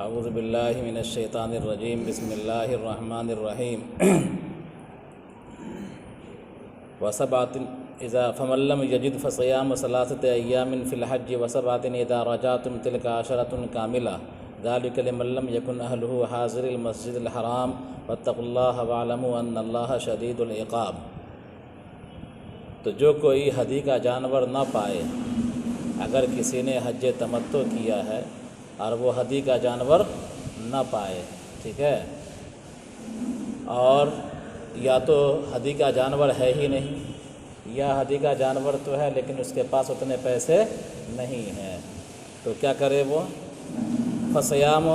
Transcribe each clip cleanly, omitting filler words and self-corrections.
اعوذ باللہ من الشیطان الرجیم بسم اللہ الرحمن الرحیم وسبعۃ اذا فمن لم یجد فصیام ثلاثۃ ایام فی الحج وسبعۃ اذا رجعتم تلک عشرۃ کاملہ ذلک لمن لم یکن اہلہ حاضر المسجد الحرام واتقوا اللہ واعلموا ان اللہ شدید العقاب۔ تو جو کوئی ہدی کا جانور نہ پائے، اگر کسی نے حج تمتع کیا ہے اور وہ ہدی کا جانور نہ پائے، ٹھیک ہے، اور یا تو ہدی کا جانور ہے ہی نہیں، یا ہدی کا جانور تو ہے لیکن اس کے پاس اتنے پیسے نہیں ہیں، تو کیا کرے وہ؟ فصیام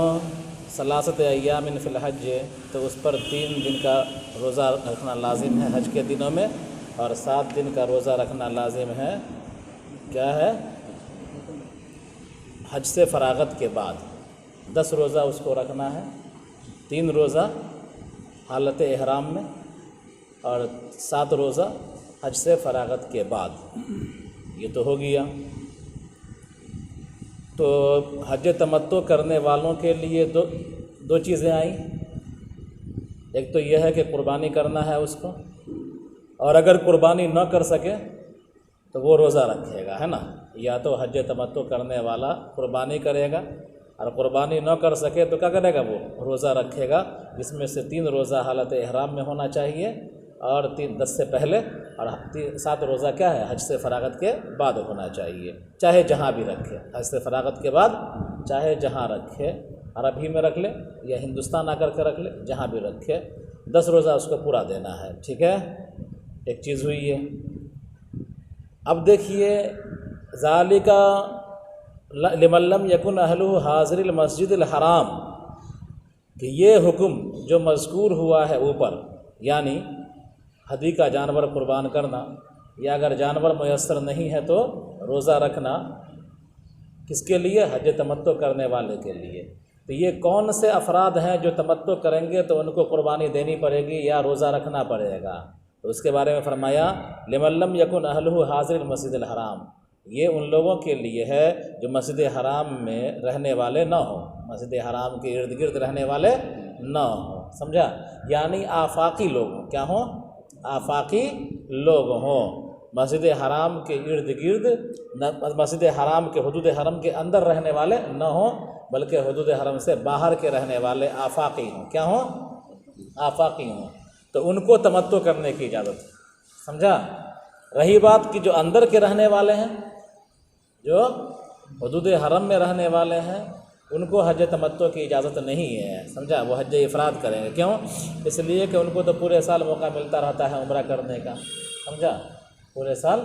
ثلاثۃ ایام فی الحج، تو اس پر 3 دن کا روزہ رکھنا لازم ہے حج کے دنوں میں، اور 7 دن کا روزہ رکھنا لازم ہے، کیا ہے؟ حج سے فراغت کے بعد 10 روزہ اس کو رکھنا ہے، 3 روزہ حالت احرام میں اور 7 روزہ حج سے فراغت کے بعد۔ یہ تو ہو گیا۔ تو حج تمتع کرنے والوں کے لیے دو چیزیں آئیں، ایک تو یہ ہے کہ قربانی کرنا ہے اس کو، اور اگر قربانی نہ کر سکے تو وہ روزہ رکھے گا، ہے نا؟ یا تو حج تمتع کرنے والا قربانی کرے گا، اور قربانی نہ کر سکے تو کیا کرے گا؟ وہ روزہ رکھے گا، جس میں سے 3 روزہ حالت احرام میں ہونا چاہیے، اور 10 سے پہلے، اور 7 روزہ کیا ہے؟ حج سے فراغت کے بعد ہونا چاہیے، چاہے جہاں بھی رکھے، حج سے فراغت کے بعد چاہے جہاں رکھے، عرب ہی میں رکھ لے یا ہندوستان آ کر کے رکھ لے، جہاں بھی رکھے 10 روزہ اس کو پورا دینا ہے، ٹھیک ہے؟ ایک چیز ہوئی ہے۔ اب دیکھیے، ذالک لمن لم یکن اہلہ حاضر المسجد الحرام، کہ یہ حکم جو مذکور ہوا ہے اوپر، یعنی ہدی کا جانور قربان کرنا، یا اگر جانور میسر نہیں ہے تو روزہ رکھنا، کس کے لیے؟ حج تمتع کرنے والے کے لیے۔ تو یہ کون سے افراد ہیں جو تمتع کریں گے تو ان کو قربانی دینی پڑے گی یا روزہ رکھنا پڑے گا؟ تو اس کے بارے میں فرمایا لمن لم یکن اہلہ حاضر المسجد الحرام، یہ ان لوگوں کے لیے ہے جو مسجد حرام میں رہنے والے نہ ہوں، مسجد حرام کے ارد گرد رہنے والے نہ ہوں، سمجھا؟ یعنی آفاقی لوگ ہوں، کیا ہوں؟ آفاقی لوگ ہوں، مسجد حرام کے ارد گرد، مسجد حرام کے حدود حرم کے اندر رہنے والے نہ ہوں، بلکہ حدود حرم سے باہر کے رہنے والے آفاقی ہوں، کیا ہوں؟ آفاقی ہوں، تو ان کو تمتع کرنے کی اجازت، سمجھا؟ رہی بات کہ جو اندر کے رہنے والے ہیں، جو حدود حرم میں رہنے والے ہیں، ان کو حج تمتع کی اجازت نہیں ہے، سمجھا؟ وہ حج افراد کریں گے، کیوں؟ اس لیے کہ ان کو تو پورے سال موقع ملتا رہتا ہے عمرہ کرنے کا، سمجھا؟ پورے سال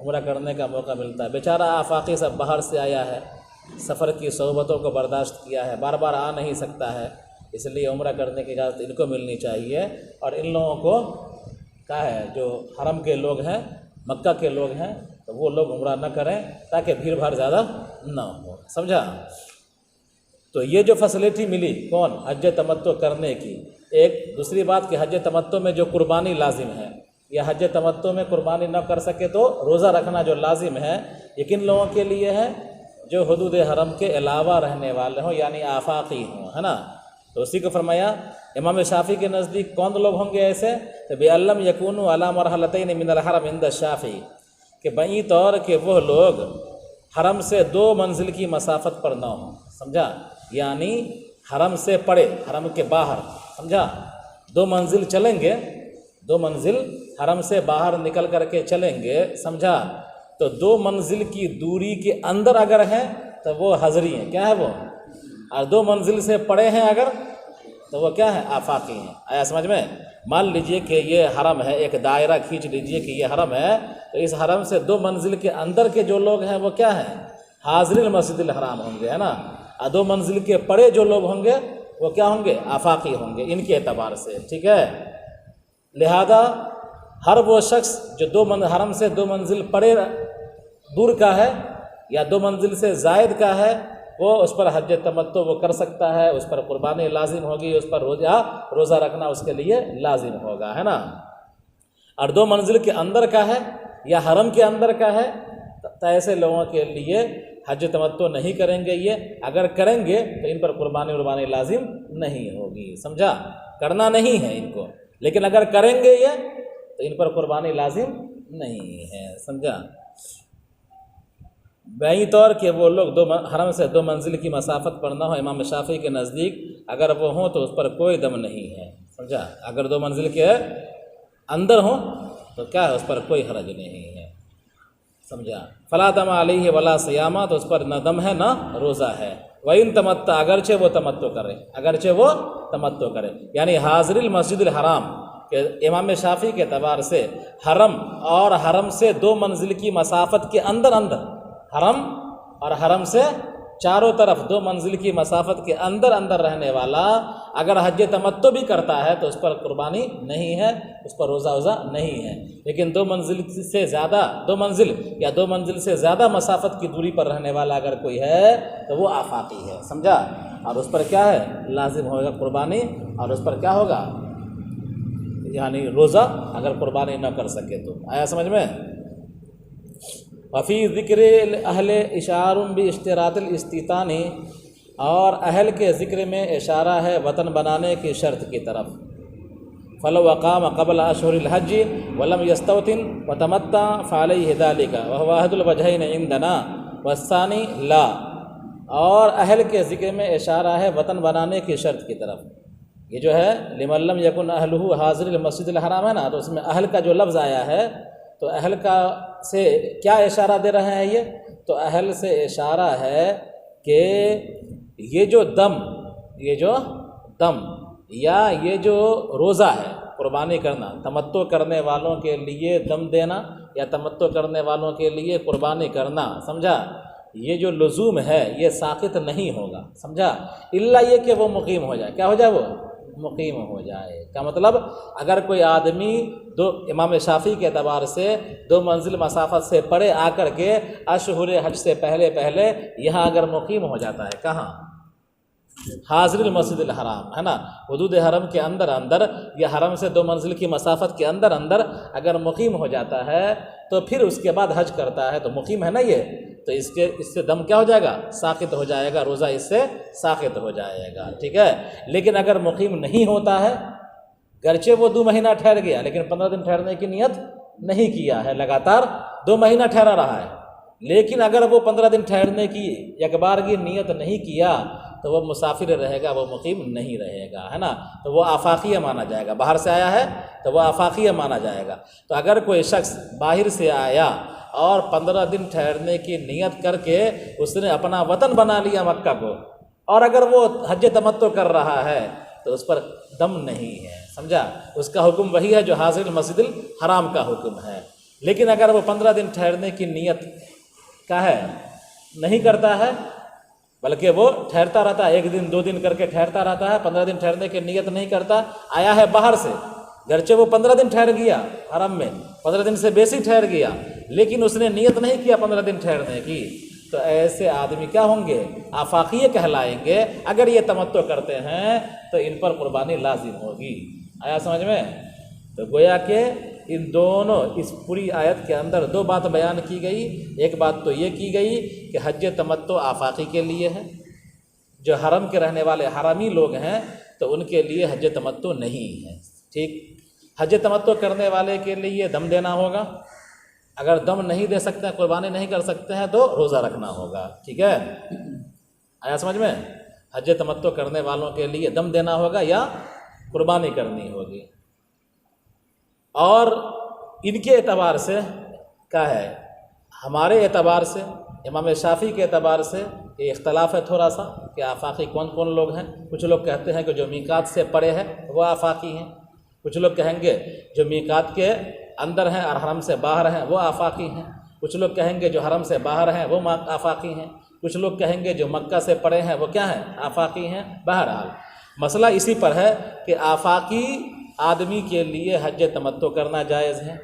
عمرہ کرنے کا موقع ملتا ہے۔ بیچارہ آفاقی سب باہر سے آیا ہے، سفر کی صعوبتوں کو برداشت کیا ہے، بار بار آ نہیں سکتا ہے، اس لیے عمرہ کرنے کی اجازت ان کو ملنی چاہیے، اور ان لوگوں کو کیا ہے، جو حرم کے لوگ ہیں، مکہ کے لوگ ہیں، تو وہ لوگ عمرہ نہ کریں تاکہ بھیڑ بھاڑ زیادہ نہ ہو، سمجھا؟ تو یہ جو فیسلٹی ملی کون؟ حج تمتع کرنے کی۔ ایک دوسری بات کہ حج تمتع میں جو قربانی لازم ہے، یا حج تمتع میں قربانی نہ کر سکے تو روزہ رکھنا جو لازم ہے، یہ کن لوگوں کے لیے ہے؟ جو حدود حرم کے علاوہ رہنے والے ہوں، یعنی آفاقی ہوں، ہے نا؟ تو اسی کو فرمایا امام شافعی کے نزدیک کون لوگ ہوں گے ایسے؟ کہ بِأَلَّمْ يَكُونُوا عَلَى مَرْحَلَتَيْنِ مِنَ الْحَرَمِ عِنْدَ الشَّافعی، کہ بئی طور کہ وہ لوگ حرم سے 2 منزل کی مسافت پر نہ ہوں، سمجھا؟ یعنی حرم سے پڑے، حرم کے باہر، سمجھا؟ 2 منزل چلیں گے، 2 منزل حرم سے باہر نکل کر کے چلیں گے، سمجھا؟ تو 2 منزل کی دوری کے اندر اگر ہیں تو وہ حضری ہیں، کیا ہے وہ؟ اور 2 منزل سے پڑے ہیں اگر تو وہ کیا ہے؟ آفاقی ہیں۔ آیا سمجھ میں؟ مان لیجئے کہ یہ حرم ہے، ایک دائرہ کھینچ لیجئے کہ یہ حرم ہے، تو اس حرم سے 2 منزل کے اندر کے جو لوگ ہیں وہ کیا ہیں؟ حاضر المسجد الحرام ہوں گے، ہے نا؟ اور 2 منزل کے پڑے جو لوگ ہوں گے وہ کیا ہوں گے؟ آفاقی ہوں گے، ان کے اعتبار سے، ٹھیک ہے؟ لہذا ہر وہ شخص جو حرم سے 2 منزل پڑے دور کا ہے یا 2 منزل سے زائد کا ہے، وہ اس پر حج تمتع وہ کر سکتا ہے، اس پر قربانی لازم ہوگی، اس پر روزہ رکھنا اس کے لیے لازم ہوگا، ہے نا؟ اور 2 منزل کے اندر کا ہے یا حرم کے اندر کا ہے، تو ایسے لوگوں کے لیے حج تمتع نہیں کریں گے، یہ اگر کریں گے تو ان پر قربانی لازم نہیں ہوگی، سمجھا؟ کرنا نہیں ہے ان کو، لیکن اگر کریں گے یہ تو ان پر قربانی لازم نہیں ہے، سمجھا؟ بہی طور کہ وہ لوگ حرم سے 2 منزل کی مسافت پر نہ ہو، امام شافعی کے نزدیک اگر وہ ہوں تو اس پر کوئی دم نہیں ہے، سمجھا؟ اگر 2 منزل کے اندر ہوں تو کیا ہے، اس پر کوئی حرج نہیں ہے، سمجھا؟ فلا دم علیہ ولا صیامہ، تو اس پر نہ دم ہے نہ روزہ ہے۔ وَإِن تمتع، اگرچہ وہ تمتع کرے، یعنی حاضر المسجد الحرام کہ امام شافعی کے اعتبار سے حرم اور حرم سے 2 منزل کی مسافت کے اندر حرم اور حرم سے چاروں طرف 2 منزل کی مسافت کے اندر رہنے والا اگر حج تمتع بھی کرتا ہے تو اس پر قربانی نہیں ہے، اس پر روزہ نہیں ہے، لیکن 2 منزل سے زیادہ 2 منزل یا 2 منزل سے زیادہ مسافت کی دوری پر رہنے والا اگر کوئی ہے تو وہ آفاقی ہے، سمجھا؟ اور اس پر کیا ہے، لازم ہوگا قربانی، اور اس پر کیا ہوگا، یعنی روزہ اگر قربانی نہ کر سکے تو۔ آیا سمجھ میں؟ وفی ذکر اہل اشار باشتراط الاستیطان، اور اہل کے ذکر میں اشارہ ہے وطن بنانے کی شرط کی طرف۔ فلو اقام قبل اشہر الحج ولم یستوطن وتمتع فعلیہ ذلک وهو احد الوجہین عندنا والثانی لا، اور اہل کے ذکر میں اشارہ ہے وطن بنانے کی شرط کی طرف۔ یہ جو ہے لمن لم یکن اہلہ حاضر المسجد الحرام ہے نا، تو اس میں اہل کا جو لفظ آیا ہے تو اہل کا سے کیا اشارہ دے رہے ہیں یہ؟ تو اہل سے اشارہ ہے کہ یہ جو دم یا یہ جو روزہ ہے قربانی کرنا، تمتع کرنے والوں کے لیے دم دینا یا تمتع کرنے والوں کے لیے قربانی کرنا، سمجھا؟ یہ جو لزوم ہے یہ ساقط نہیں ہوگا، سمجھا؟ الا یہ کہ وہ مقیم ہو جائے، کیا ہو جائے، وہ مقیم ہو جائے۔ کا مطلب اگر کوئی آدمی امام شافعی کے اعتبار سے 2 منزل مسافت سے پرے آ کر کے اشہر حج سے پہلے یہاں اگر مقیم ہو جاتا ہے، کہاں، حاضر المسجد الحرام ہے نا، حدود حرم کے اندر یا حرم سے 2 منزل کی مسافت کے اندر اگر مقیم ہو جاتا ہے تو پھر اس کے بعد حج کرتا ہے تو مقیم ہے نا یہ، تو اس سے دم کیا ہو جائے گا، ساقط ہو جائے گا، روزہ اس سے ساقط ہو جائے گا، ٹھیک ہے؟ لیکن اگر مقیم نہیں ہوتا ہے، گرچہ وہ 2 مہینہ ٹھہر گیا لیکن 15 دن ٹھہرنے کی نیت نہیں کیا ہے، لگاتار 2 مہینہ ٹھہرا رہا ہے، لیکن اگر وہ 15 دن ٹھہرنے کی یکبارگی نیت نہیں کیا تو وہ مسافر رہے گا، وہ مقیم نہیں رہے گا، ہے نا؟ تو وہ آفاقیہ مانا جائے گا، باہر سے آیا ہے تو وہ آفاقیہ مانا جائے گا۔ تو اگر کوئی شخص باہر سے آیا اور 15 دن ٹھہرنے کی نیت کر کے اس نے اپنا وطن بنا لیا مکہ کو، اور اگر وہ حج تمتع کر رہا ہے تو اس پر دم نہیں ہے، سمجھا؟ اس کا حکم وہی ہے جو حاضر المسجد الحرام کا حکم ہے۔ لیکن اگر وہ 15 دن ٹھہرنے کی نیت کا ہے نہیں کرتا ہے، بلکہ وہ ٹھہرتا رہتا ہے، 1 دن 2 دن کر کے ٹھہرتا رہتا ہے، 15 دن ٹھہرنے کی نیت نہیں کرتا، آیا ہے باہر سے، گرچہ وہ 15 دن ٹھہر گیا حرم میں، 15 دن سے بیسی ٹھہر گیا، لیکن اس نے نیت نہیں کیا 15 دن ٹھہرنے کی، تو ایسے آدمی کیا ہوں گے، آفاقیہ کہلائیں گے۔ اگر یہ تمتع کرتے ہیں تو ان پر قربانی لازم ہوگی۔ آیا سمجھ میں؟ تو گویا کہ ان دونوں اس پوری آیت کے اندر 2 بات بیان کی گئی۔ ایک بات تو یہ کی گئی کہ حج تمتع آفاقی کے لیے ہے، جو حرم کے رہنے والے حرمی لوگ ہیں تو ان کے لیے حج تمتع نہیں ہے، ٹھیک؟ حج تمتع کرنے والے کے لیے دم دینا ہوگا، اگر دم نہیں دے سکتے ہیں، قربانی نہیں کر سکتے ہیں تو روزہ رکھنا ہوگا، ٹھیک ہے؟ آیا سمجھ میں؟ حج تمتع کرنے والوں کے لیے دم دینا ہوگا یا قربانی کرنی ہوگی۔ اور ان کے اعتبار سے کیا ہے، ہمارے اعتبار سے، امام شافعی کے اعتبار سے یہ اختلاف ہے تھوڑا سا کہ آفاقی کون کون لوگ ہیں۔ کچھ لوگ کہتے ہیں کہ جو میقات سے پرے ہے وہ آفاقی ہیں، کچھ لوگ کہیں گے جو میقات کے اندر ہیں اور حرم سے باہر ہیں وہ آفاقی ہیں، کچھ لوگ کہیں گے جو حرم سے باہر ہیں وہ آفاقی ہیں، کچھ لوگ کہیں گے جو مکہ سے پرے ہیں وہ کیا ہیں، آفاقی ہیں۔ بہرحال مسئلہ اسی پر ہے کہ آفاقی آدمی کے لیے حج تمتع کرنا جائز ہے،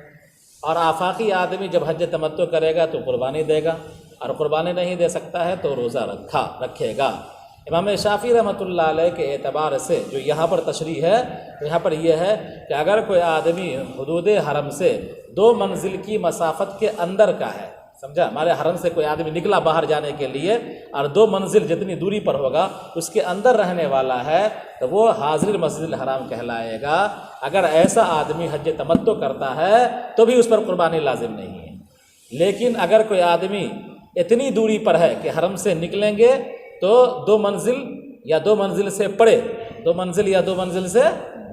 اور آفاقی آدمی جب حج تمتع کرے گا تو قربانی دے گا، اور قربانی نہیں دے سکتا ہے تو روزہ رکھے گا۔ امام شافعی رحمۃ اللہ علیہ کے اعتبار سے جو یہاں پر تشریح ہے، یہاں پر یہ ہے کہ اگر کوئی آدمی حدود حرم سے 2 منزل کی مسافت کے اندر کا ہے، سمجھا؟ ہمارے حرم سے کوئی آدمی نکلا باہر جانے کے لیے اور 2 منزل جتنی دوری پر ہوگا اس کے اندر رہنے والا ہے تو وہ حاضر مسجد الحرام کہلائے گا۔ اگر ایسا آدمی حج تمتع کرتا ہے تو بھی اس پر قربانی لازم نہیں ہے۔ لیکن اگر کوئی آدمی اتنی دوری پر ہے کہ حرم سے نکلیں گے تو 2 منزل یا 2 منزل سے پڑے، 2 منزل یا 2 منزل سے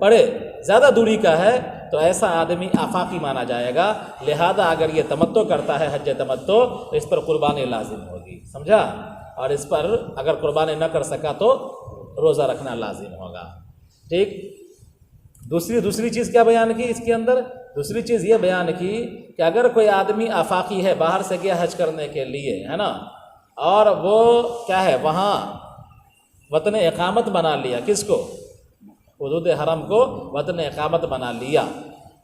پڑے زیادہ دوری کا ہے تو ایسا آدمی آفاقی مانا جائے گا، لہذا اگر یہ تمتع کرتا ہے حج تمتع تو اس پر قربانی لازم ہوگی، سمجھا؟ اور اس پر اگر قربانی نہ کر سکا تو روزہ رکھنا لازم ہوگا۔ ٹھیک، دوسری چیز کیا بیان کی اس کے اندر؟ دوسری چیز یہ بیان کی کہ اگر کوئی آدمی آفاقی ہے، باہر سے گیا حج کرنے کے لیے، ہے نا، اور وہ کیا ہے وہاں وطن اقامت بنا لیا، کس کو؟ حدود حرم کو وطن اقامت بنا لیا،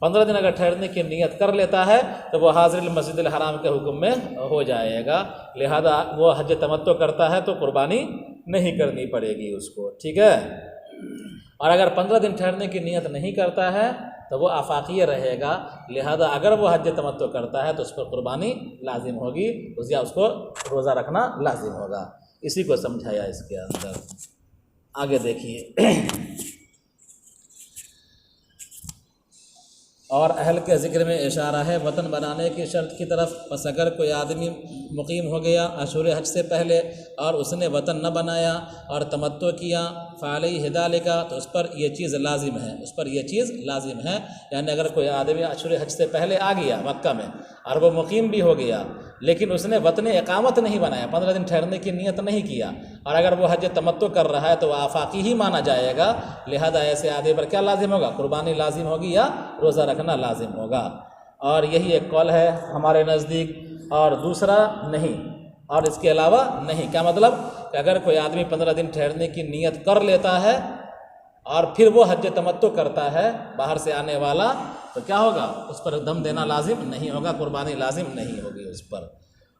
15 دن اگر ٹھہرنے کی نیت کر لیتا ہے تو وہ حاضر المسجد الحرام کے حکم میں ہو جائے گا، لہذا وہ حج تمتع کرتا ہے تو قربانی نہیں کرنی پڑے گی اس کو، ٹھیک ہے؟ اور اگر 15 دن ٹھہرنے کی نیت نہیں کرتا ہے تو وہ آفاقی رہے گا، لہذا اگر وہ حج تمتع کرتا ہے تو اس پر قربانی لازم ہوگی، یا اس کو روزہ رکھنا لازم ہوگا۔ اسی کو سمجھایا اس کے اندر۔ آگے دیکھیے، اور اہل کے ذکر میں اشارہ ہے وطن بنانے کی شرط کی طرف۔ پس اگر کوئی آدمی مقیم ہو گیا اشہر حج سے پہلے اور اس نے وطن نہ بنایا اور تمتع کیا فعلیہ ذالک، تو اس پر یہ چیز لازم ہے، اس پر یہ چیز لازم ہے۔ یعنی اگر کوئی آدمی اشہر حج سے پہلے آ گیا مکہ میں اور وہ مقیم بھی ہو گیا لیکن اس نے وطن اقامت نہیں بنایا، 15 دن ٹھہرنے کی نیت نہیں کیا، اور اگر وہ حج تمتع کر رہا ہے تو وہ آفاقی ہی مانا جائے گا، لہذا ایسے آدمی پر کیا لازم ہوگا؟ قربانی لازم ہوگی یا روزہ رکھنا لازم ہوگا۔ اور یہی ایک قول ہے ہمارے نزدیک، اور دوسرا نہیں، اور اس کے علاوہ نہیں۔ کیا مطلب؟ کہ اگر کوئی آدمی 15 دن ٹھہرنے کی نیت کر لیتا ہے اور پھر وہ حج تمتع کرتا ہے باہر سے آنے والا تو کیا ہوگا؟ اس پر دم دینا لازم نہیں ہوگا، قربانی لازم نہیں ہوگی اس پر۔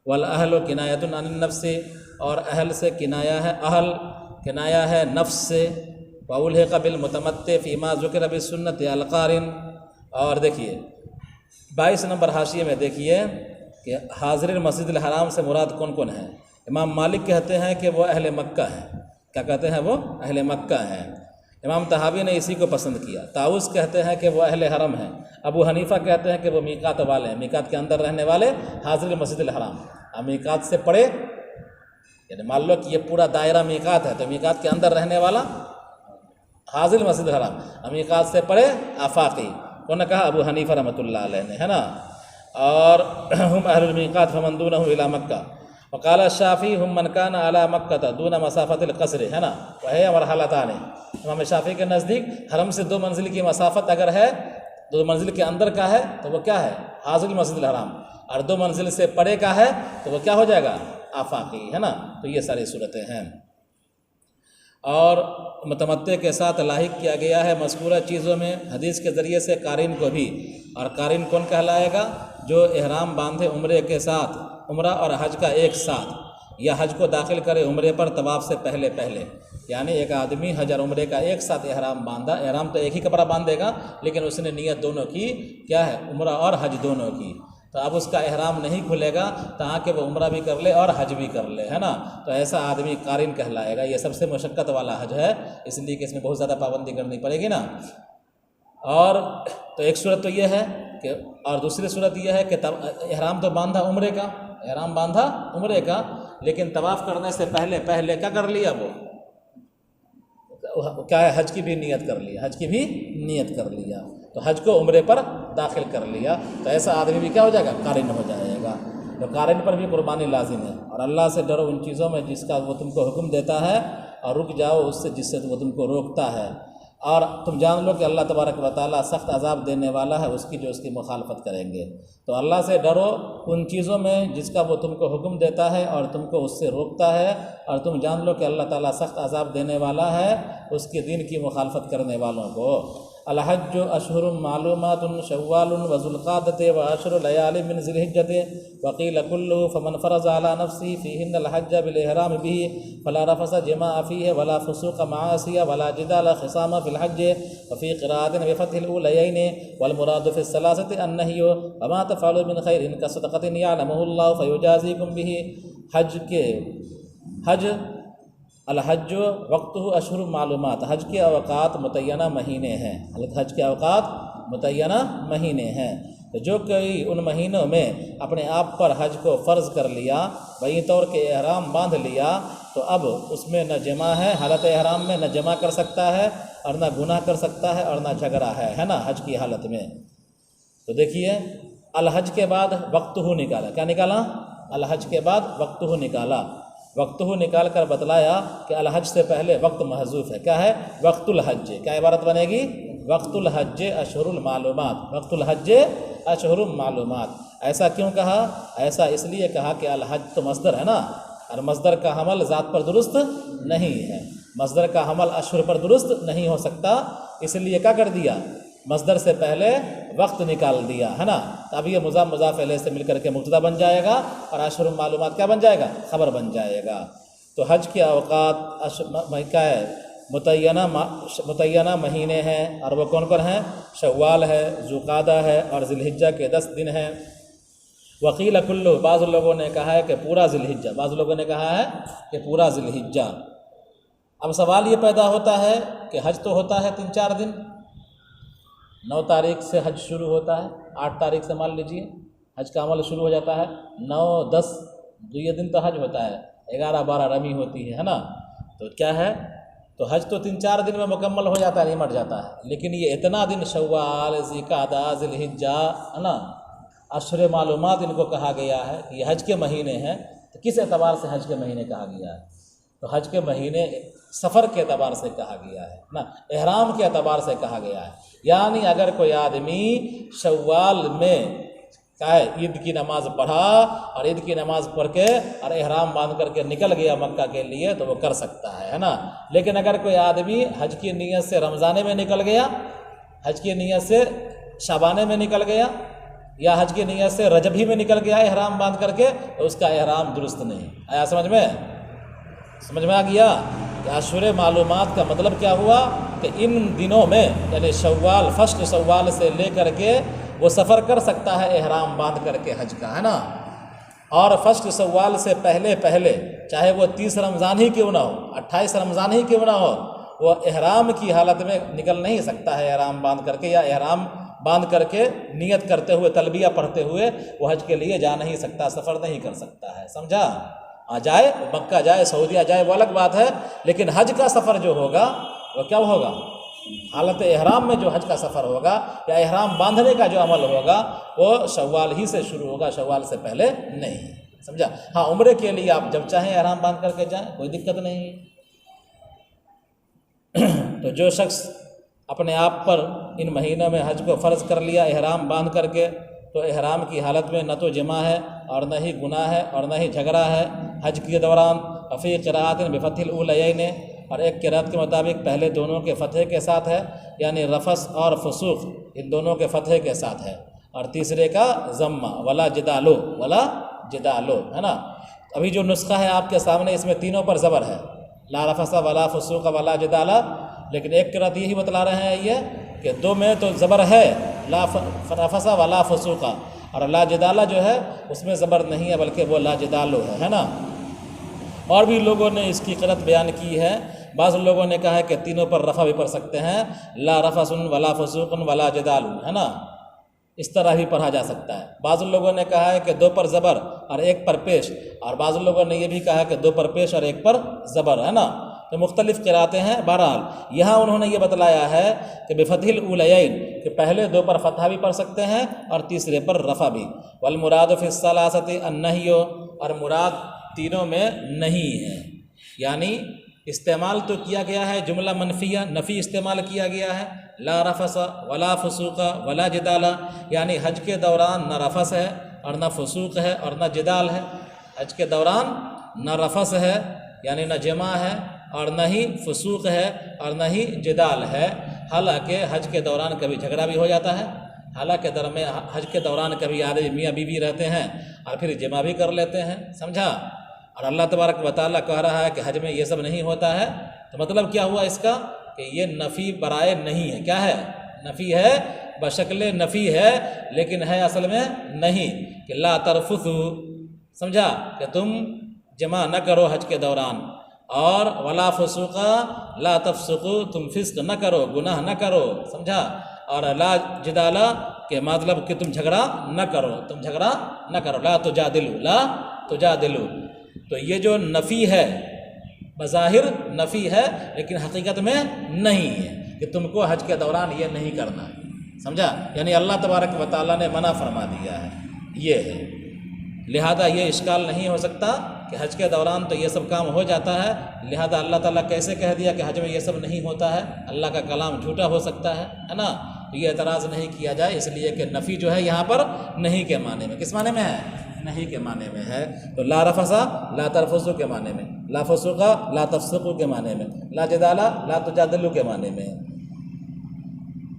والاہل کنایۃ عن النفس، اور اہل سے کنایا ہے، اہل کنایا ہے نفس سے۔ والحق بالمتمتع فیما ذکر بالسنۃ القارن۔ اور دیکھیے 22 نمبر حاشیے میں دیکھیے کہ حاضر مسجد الحرام سے مراد کون کون ہیں؟ امام مالک کہتے ہیں کہ وہ اہل مکہ ہیں۔ کیا کہتے ہیں؟ وہ اہل مکہ ہیں۔ امام طحاوی نے اسی کو پسند کیا۔ طاؤس کہتے ہیں کہ وہ اہل حرم ہیں۔ ابو حنیفہ کہتے ہیں کہ وہ میقات والے ہیں، میقات کے اندر رہنے والے حاضر مسجد الحرام۔ اب میقات سے پڑے، یعنی مان لو کہ یہ پورا دائرہ میقات ہے تو میقات کے اندر رہنے والا حاضر مسجد الحرام، اب میقات سے پڑے آفاقی۔ انہوں نے کہا ابو حنیفہ رحمۃ اللہ علیہ نے، ہے نا، اور ہم اہل المیقات فمن دونہ الی مکہ۔ وقال الشافعی ہم من کان علی مکہ دون مسافت القصر، ہے نا، وہی مرحلتان۔ امام شافعی کے نزدیک حرم سے 2 منزل کی مسافت اگر ہے، 2 منزل کے اندر کا ہے تو وہ کیا ہے؟ حاضر مسجد الحرام، اور 2 منزل سے پڑے کا ہے تو وہ کیا ہو جائے گا؟ آفاقی، ہے نا۔ تو یہ ساری صورتیں ہیں۔ اور متمتع کے ساتھ لاحق کیا گیا ہے مذکورہ چیزوں میں حدیث کے ذریعے سے قارن کو بھی۔ اور قارن کون کہلائے گا؟ جو احرام باندھے عمرے کے ساتھ، عمرہ اور حج کا ایک ساتھ، یا حج کو داخل کرے عمرے پر طواف سے پہلے پہلے۔ یعنی ایک آدمی حج اور عمرے کا ایک ساتھ احرام باندھا، احرام تو ایک ہی کپڑا باندھے گا لیکن اس نے نیت دونوں کی، کیا ہے؟ عمرہ اور حج دونوں کی، تو اب اس کا احرام نہیں کھلے گا تاکہ وہ عمرہ بھی کر لے اور حج بھی کر لے، ہے نا۔ تو ایسا آدمی قارن کہلائے گا۔ یہ سب سے مشقت والا حج ہے، اس لیے کہ اس میں بہت زیادہ پابندی کرنی پڑے گی نا۔ اور تو ایک صورت تو یہ ہے کہ، اور دوسری صورت یہ ہے کہ احرام تو باندھا عمرے کا، احرام باندھا عمرے کا، لیکن طواف کرنے سے پہلے پہلے کیا کر لیا؟ وہ کیا ہے؟ حج کی بھی نیت کر لیا، حج کی بھی نیت کر لیا، تو حج کو عمرے پر داخل کر لیا، تو ایسا آدمی بھی کیا ہو جائے گا؟ قارن ہو جائے گا۔ تو قارن پر بھی قربانی لازم ہے۔ اور اللہ سے ڈرو ان چیزوں میں جس کا وہ تم کو حکم دیتا ہے، اور رک جاؤ اس سے جس سے وہ تم کو روکتا ہے، اور تم جان لو کہ اللہ تبارک و تعالیٰ سخت عذاب دینے والا ہے اس کی جو اس کی مخالفت کریں گے۔ تو اللہ سے ڈرو ان چیزوں میں جس کا وہ تم کو حکم دیتا ہے اور تم کو اس سے روکتا ہے، اور تم جان لو کہ اللہ تعالیٰ سخت عذاب دینے والا ہے اس کے دین کی مخالفت کرنے والوں کو۔ الحج اشہر معلومات شوال وذو القعدۃ وعشر لیال من ذی الحجۃ وقیل کلہ فمن فرض علی نفسہ فیہن الحج بالاحرام بہ فلا رفث جماع فیہ ولا فسوق معاصی ولا جدال خصام فی الحج وفی قراءۃ بفتح الاولیین والمراد فی الثلاثۃ النہی وما تفعلوا من خیر کصدقۃ یعلمہ اللہ فیجازیکم بہ۔ حج الحج وقتہ اشہر معلومات، حج کے اوقات متعینہ مہینے ہیں، حج کے اوقات متعینہ مہینے ہیں۔ تو جو کوئی ان مہینوں میں اپنے آپ پر حج کو فرض کر لیا، بئی طور کے احرام باندھ لیا، تو اب اس میں نہ جمع ہے، حالت احرام میں نہ جمع کر سکتا ہے اور نہ گناہ کر سکتا ہے اور نہ جھگڑا ہے نا حج کی حالت میں۔ تو دیکھیے الحج کے بعد وقتہ نکالا، کیا نکالا؟ الحج کے بعد وقتہ نکالا، وقتہ نکال کر بتلایا کہ الحج سے پہلے وقت محذوف ہے، کیا ہے؟ وقت الحج، کیا عبارت بنے گی؟ وقت الحج اشہر المعلومات، وقت الحج اشہر المعلومات۔ ایسا کیوں کہا؟ ایسا اس لیے کہا کہ الحج تو مصدر ہے نا، اور مصدر کا حمل ذات پر درست نہیں ہے، مصدر کا حمل اشہر پر درست نہیں ہو سکتا، اس لیے کیا کر دیا؟ مصدر سے پہلے وقت نکال دیا ہے نا۔ اب یہ مضاف مضاف الیہ سے مل کر کے مبتدا بن جائے گا اور اشہر المعلومات کیا بن جائے گا؟ خبر بن جائے گا۔ تو حج کے اوقات کیا ہے؟ متعینہ مہینے ہیں، اور وہ کون کون ہیں؟ شوال ہے، ذوالقعدہ ہے اور ذی الحجہ کے 10 دن ہیں۔ وقیل کلہ، بعض لوگوں نے کہا ہے کہ پورا ذی الحجہ، بعض لوگوں نے کہا ہے کہ پورا ذی الحجہ۔ اب سوال یہ پیدا ہوتا ہے کہ حج تو ہوتا ہے 3-4 دن، 9 تاریخ سے حج شروع ہوتا ہے، 8 تاریخ سے مان لیجئے حج کا عمل شروع ہو جاتا ہے، 9-10 یہ دن تو حج ہوتا ہے، 11-12 رمی ہوتی ہے نا۔ تو کیا ہے؟ تو حج تو 3-4 دن میں مکمل ہو جاتا ہے، نمٹ جاتا ہے، لیکن یہ اتنا دن شوال، ذی القعدہ، ذی الحجہ ہے نا، اشہر معلومات ان کو کہا گیا ہے کہ یہ حج کے مہینے ہیں۔ تو کس اعتبار سے حج کے مہینے کہا گیا ہے؟ تو حج کے مہینے سفر کے اعتبار سے کہا گیا ہے نا، احرام کے اعتبار سے کہا گیا ہے۔ یعنی اگر کوئی آدمی شوال میں کیا ہے عید کی نماز پڑھا اور عید کی نماز پڑھ کے اور احرام باندھ کر کے نکل گیا مکہ کے لیے تو وہ کر سکتا ہے نا۔ لیکن اگر کوئی آدمی حج کی نیت سے رمضانے میں نکل گیا، حج کی نیت سے شعبانے میں نکل گیا، یا حج کی نیت سے رجبی میں نکل گیا احرام باندھ کر کے، تو اس کا احرام درست نہیں۔ آیا سمجھ میں آ گیا کہ اشہر معلومات کا مطلب کیا ہوا؟ کہ ان دنوں میں یعنی شوال، فرسٹ شوال سے لے کر کے وہ سفر کر سکتا ہے احرام باندھ کر کے حج کا ہے نا، اور فرسٹ شوال سے پہلے چاہے وہ 30 رمضان ہی کیوں نہ ہو، 28 رمضان ہی کیوں نہ ہو، وہ احرام کی حالت میں نکل نہیں سکتا ہے احرام باندھ کر کے، یا احرام باندھ کر کے نیت کرتے ہوئے تلبیہ پڑھتے ہوئے وہ حج کے لیے جا نہیں سکتا، سفر نہیں کر سکتا ہے، سمجھا؟ جائے مکہ جائے، سعودیہ جائے، وہ الگ بات ہے، لیکن حج کا سفر جو ہوگا وہ کیا ہوگا؟ حالت احرام میں جو حج کا سفر ہوگا یا احرام باندھنے کا جو عمل ہوگا وہ شوال ہی سے شروع ہوگا، شوال سے پہلے نہیں، سمجھا؟ ہاں عمرے کے لیے آپ جب چاہیں احرام باندھ کر کے جائیں، کوئی دقت نہیں۔ تو جو شخص اپنے آپ پر ان مہینوں میں حج کو فرض کر لیا احرام باندھ کر کے، تو احرام کی حالت میں نہ تو جمع ہے اور نہ ہی گناہ ہے اور نہ ہی جھگڑا ہے حج کے دوران۔ فی قراءۃ بفتح الاولیین، اور ایک قراءت کے مطابق پہلے دونوں کے فتح کے ساتھ ہے، یعنی رفث اور فسوق ان دونوں کے فتح کے ساتھ ہے، اور تیسرے کا ضمہ ولا جدالو ہے نا۔ ابھی جو نسخہ ہے آپ کے سامنے اس میں تینوں پر زبر ہے، لا رفث ولا فسوق ولا جدال، لیکن ایک قراءت یہی بتلا رہے ہیں یہ کہ 2 میں تو زبر ہے، لا رفث ولا فسوق، اور لا جدالہ جو ہے اس میں زبر نہیں ہے بلکہ وہ لا جدالو ہے نا۔ اور بھی لوگوں نے اس کی قراءت بیان کی ہے، بعض لوگوں نے کہا ہے کہ تینوں پر رفع بھی پڑھ سکتے ہیں، لا رفث ولا فسوق ولا جدال ہے نا، اس طرح بھی پڑھا جا سکتا ہے۔ بعض لوگوں نے کہا ہے کہ 2 پر زبر اور 1 پر پیش، اور بعض لوگوں نے یہ بھی کہا ہے کہ 2 پر پیش اور 1 پر زبر ہے نا۔ تو مختلف قراءتیں ہیں، بہرحال یہاں انہوں نے یہ بتلایا ہے کہ بفتح الاولیین کہ پہلے 2 پر فتحہ بھی پڑھ سکتے ہیں اور تیسرے پر رفع بھی۔ والمراد فی الثلاثۃ النہی، اور مراد تینوں میں نہیں ہے، یعنی استعمال تو کیا گیا ہے جملہ منفیہ، نفی استعمال کیا گیا ہے، لا رفث ولا فسوق ولا جدال، یعنی حج کے دوران نہ رفث ہے اور نہ فسوق ہے اور نہ جدال ہے، حج کے دوران نہ رفث ہے یعنی نہ جمع ہے اور نہ ہی فسوق ہے اور نہ ہی جدال ہے، حالانکہ حج کے دوران کبھی جھگڑا بھی ہو جاتا ہے، حالانکہ حج کے دوران کبھی آدمی میاں بیوی رہتے ہیں اور پھر جمع بھی کر لیتے ہیں، سمجھا؟ اور اللہ تبارک و تعالیٰ کہہ رہا ہے کہ حج میں یہ سب نہیں ہوتا ہے، تو مطلب کیا ہوا اس کا کہ یہ نفی برائے نہیں ہے، کیا ہے؟ نفی ہے، بشکل نفی ہے، لیکن ہے اصل میں نہیں، کہ لا ترفثوا، سمجھا؟ کہ تم جمع نہ کرو حج کے دوران، اور ولا فسوقا، لا تفسقوا، تم فسق نہ کرو، گناہ نہ کرو، سمجھا؟ اور لا جدالا کہ مطلب کہ تم جھگڑا نہ کرو، تم جھگڑا نہ کرو، لا تجادلوا، لا تجادلوا۔ تو یہ جو نفی ہے بظاہر نفی ہے، لیکن حقیقت میں نہیں ہے کہ تم کو حج کے دوران یہ نہیں کرنا، سمجھا؟ یعنی اللہ تبارک و تعالیٰ نے منع فرما دیا ہے، یہ ہے۔ لہذا یہ اشکال نہیں ہو سکتا کہ حج کے دوران تو یہ سب کام ہو جاتا ہے، لہذا اللہ تعالیٰ کیسے کہہ دیا کہ حج میں یہ سب نہیں ہوتا ہے؟ اللہ کا کلام جھوٹا ہو سکتا ہے نا؟ تو یہ اعتراض نہیں کیا جائے، اس لیے کہ نفی جو ہے یہاں پر نہیں کے معنی میں، کس معنی میں ہے؟ نہیں کے معنی میں ہے۔ تو لا رفثا لا ترفثوا کے معنی میں، لا فسوقا لا تفسقوا کے معنی میں، لا جدالا لا تجادلوا کے معنی میں۔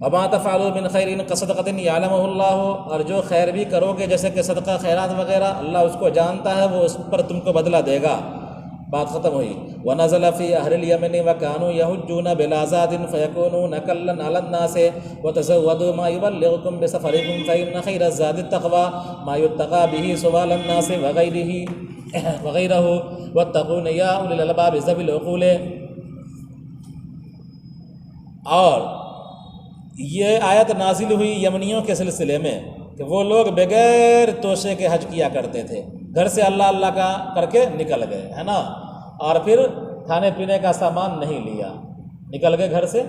وما تفعلوا من خیر کصدقۃ یعلمہ اللہ، اور جو خیر بھی کرو گے جیسے کہ صدقہ خیرات وغیرہ، اللہ اس کو جانتا ہے، وہ اس پر تم کو بدلہ دے گا۔ بات ختم ہوئی۔ وَنَزَلَ فِي أَهْلِ الْيَمَنِ وَكَانُوا يَحُجُّونَ بِلَا زَادٍ فَيَكُونُونَ كَلًّا عَلَى النَّاسِ وَتَزَوَّدُوا مَا يُبَلِّغُكُم بِسَفَرِكُمْ فَإِنَّ خَيْرَ الزَّادِ التَّقْوَىٰ مَا يُتَّقَىٰ بِهِ سُؤَالَ النَّاسِ وَغَيْرَهُ وَاتَّقُونِ يَا أُولِي الْأَلْبَابِ ذَوِي الْعُقُولِ۔ اور یہ آیت نازل ہوئی یمنیوں کے سلسلے میں کہ وہ لوگ بغیر توشے کے حج کیا کرتے تھے، گھر سے اللہ اللہ کا کر کے نکل گئے، ہے نا؟ اور پھر کھانے پینے کا سامان نہیں لیا، نکل گئے گھر سے۔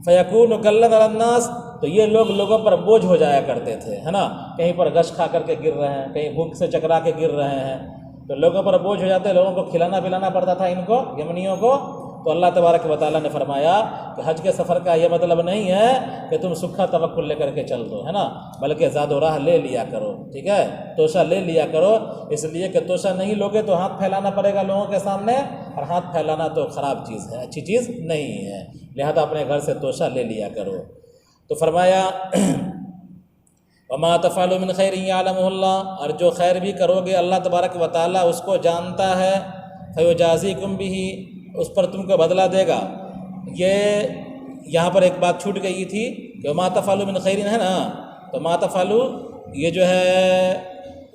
فَيَكُونُ كَلًّا عَلَى النَّاسِ، تو یہ لوگوں پر بوجھ ہو جایا کرتے تھے، ہے نا؟ کہیں پر گش کھا کر کے گر رہے ہیں، کہیں بھوک سے چکرا کے گر رہے ہیں، تو لوگوں پر بوجھ ہو جاتے، لوگوں کو کھلانا پلانا پڑتا تھا ان کو، یمنیوں کو۔ تو اللہ تبارک و تعالیٰ نے فرمایا کہ حج کے سفر کا یہ مطلب نہیں ہے کہ تم سکھا توکل لے کر کے چل دو، ہے نا؟ بلکہ زاد و راہ لے لیا کرو، ٹھیک ہے؟ توشہ لے لیا کرو، اس لیے کہ توشہ نہیں لوگے تو ہاتھ پھیلانا پڑے گا لوگوں کے سامنے، اور ہاتھ پھیلانا تو خراب چیز ہے، اچھی چیز نہیں ہے، لہذا اپنے گھر سے توشہ لے لیا کرو۔ تو فرمایا وما تفعلوا من خیر یعلمہ اللہ، اور جو خیر بھی کرو گے اللہ تبارک و تعالیٰ اس کو جانتا ہے، فیجازیکم بہ، اس پر تم کو بدلہ دے گا۔ یہ یہاں پر ایک بات چھوٹ گئی تھی کہ ما تفعلوا من خیر ہے نا، تو ما تفعلوا یہ جو ہے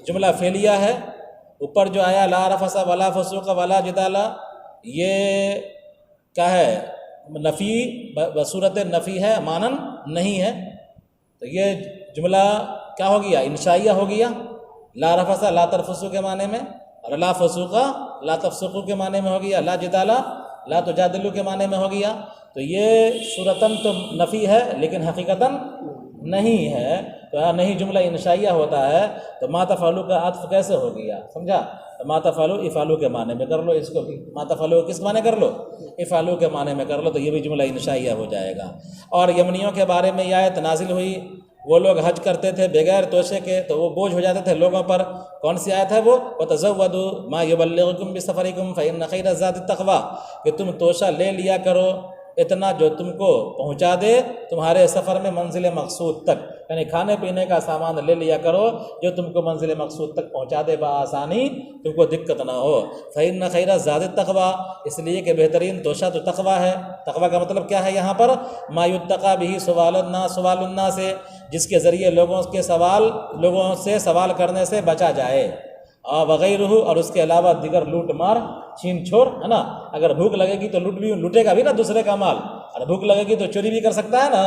جملہ فعلیہ ہے، اوپر جو آیا لا رفث ولا فسوق ولا جدالا، یہ کیا ہے؟ نفی، بصورت نفی ہے، مانن نہیں ہے، تو یہ جملہ کیا ہو گیا؟ انشائیہ ہو گیا، لا رفث لا ترفثوا کے معنی میں، اور لا فسوق لا تفسقوا کے معنی میں ہو گیا، لا جدالا لا تجادلوا کے معنی میں ہو گیا۔ تو یہ صورتاً تو نفی ہے لیکن حقیقتاً نہیں ہے، تو نہیں جملہ انشائیہ ہوتا ہے، تو ما تفعلوا کا عطف کیسے ہو گیا؟ سمجھا؟ تو ما تفعلوا افعلوا کے معنی میں کر لو، اس کو ما تفعلوا کس معنی کر لو؟ افعلوا کے معنی میں کر لو، تو یہ بھی جملہ انشائیہ ہو جائے گا۔ اور یمنیوں کے بارے میں یہ آیت نازل ہوئی، وہ لوگ حج کرتے تھے بغیر توشے کے، تو وہ بوجھ ہو جاتے تھے لوگوں پر۔ کون سی آیت ہے وہ؟ وَتَزَوَّدُوا مَا يُبَلِّغُكُم بِسَفَرِكُمْ فَإِنَّ خَيْرَ الزَّادِ التَّقْوَىٰ، کہ تم توشہ لے لیا کرو اتنا جو تم کو پہنچا دے تمہارے سفر میں منزل مقصود تک، یعنی کھانے پینے کا سامان لے لیا کرو جو تم کو منزل مقصود تک پہنچا دے بآسانی، تم کو دقت نہ ہو۔ فَإِنَّ خَيْرَ الزَّادِ التَّقْوَىٰ، اس لیے کہ بہترین توشہ تو تقویٰ ہے۔ تقویٰ کا مطلب کیا ہے یہاں پر؟ مَا يُتَّقَىٰ بِهِ سُؤَالُ النَّاسِ، جس کے ذریعے لوگوں سے سوال کرنے سے بچا جائے، وغیرہ، اور اس کے علاوہ دیگر لوٹ مار چھین چھوڑ، ہے نا؟ اگر بھوک لگے گی تو لوٹے گا بھی نا دوسرے کا مال، اور بھوک لگے گی تو چوری بھی کر سکتا ہے نا۔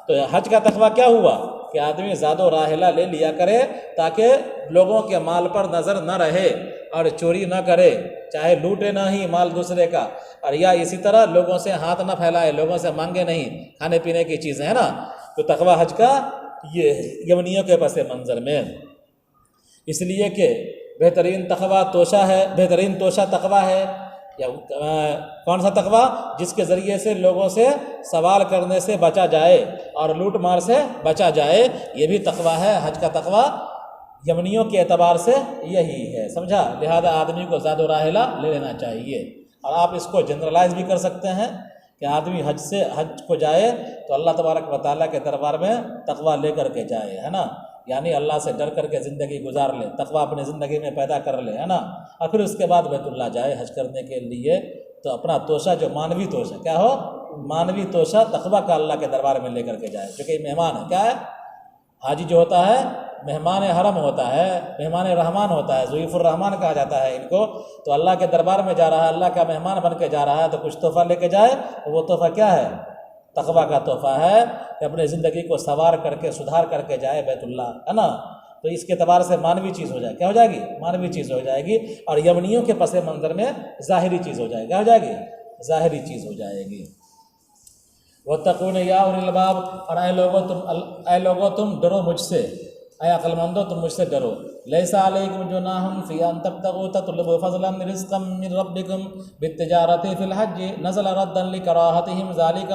تو حج کا تقویٰ کیا ہوا کہ آدمی زاد و راحلہ لے لیا کرے تاکہ لوگوں کے مال پر نظر نہ رہے اور چوری نہ کرے، چاہے لوٹے نہ ہی مال دوسرے کا، اور یا اسی طرح لوگوں سے ہاتھ نہ پھیلائے، لوگوں سے مانگے نہیں کھانے پینے کی چیزیں، ہے نا؟ تو تقویٰ حج کا یہ یمنیوں کے پس منظر میں، اس لیے کہ بہترین تقویٰ توشہ ہے، بہترین توشہ تقویٰ ہے، یا کون سا تقویٰ؟ جس کے ذریعے سے لوگوں سے سوال کرنے سے بچا جائے اور لوٹ مار سے بچا جائے، یہ بھی تقویٰ ہے۔ حج کا تقویٰ یمنیوں کے اعتبار سے یہی ہے، سمجھا؟ لہذا آدمی کو زاد و راحلہ لے لینا چاہیے۔ اور آپ اس کو جنرلائز بھی کر سکتے ہیں کہ آدمی حج کو جائے تو اللہ تبارک و تعالیٰ کے دربار میں تقویٰ لے کر کے جائے، ہے نا، یعنی اللہ سے ڈر کر کے زندگی گزار لے، تقویٰ اپنی زندگی میں پیدا کر لے، ہے نا، اور پھر اس کے بعد بیت اللہ جائے حج کرنے کے لیے، تو اپنا توشہ جو مانوی توشہ کیا ہو، مانوی توشہ تقویٰ کا اللہ کے دربار میں لے کر کے جائے، چونکہ مہمان ہے، کیا ہے، حاجی جو ہوتا ہے مہمان حرم ہوتا ہے، مہمان رحمان ہوتا ہے، ضیوف الرحمان کہا جاتا ہے ان کو، تو اللہ کے دربار میں جا رہا ہے، اللہ کا مہمان بن کے جا رہا ہے، تو کچھ تحفہ لے کے جائے، تو وہ تحفہ کیا ہے، تقویٰ کا تحفہ ہے، کہ اپنے زندگی کو سوار کر کے سدھار کر کے جائے بیت اللہ، ہے نا، تو اس کے اعتبار سے مانوی چیز ہو جائے، کیا ہو جائے گی، مانوی چیز ہو جائے گی، اور یمنیوں کے پس منظر میں ظاہری چیز ہو جائے گی، کیا ہو جائے گی، ظاہری چیز ہو جائے گی۔ وَاتَّقُونِ يَا أُولِي الْأَلْبَابِ، اور اے لوگو تم ڈرو مجھ سے، اے عقل مندو تم مجھ سے ڈرو، لَيْسَ عَلَيْكُمْ جُنَاحٌ فِي أَن تَبْتَغُوا تَطْلُبُوا فَضْلًا رِزْقًا مِّن رَّبِّكُمْ بِالتِّجَارَةِ فِي الْحَجِّ نَزَلَ رَدًّا لِكَرَاهَتِهِمْ ذَلِكَ۔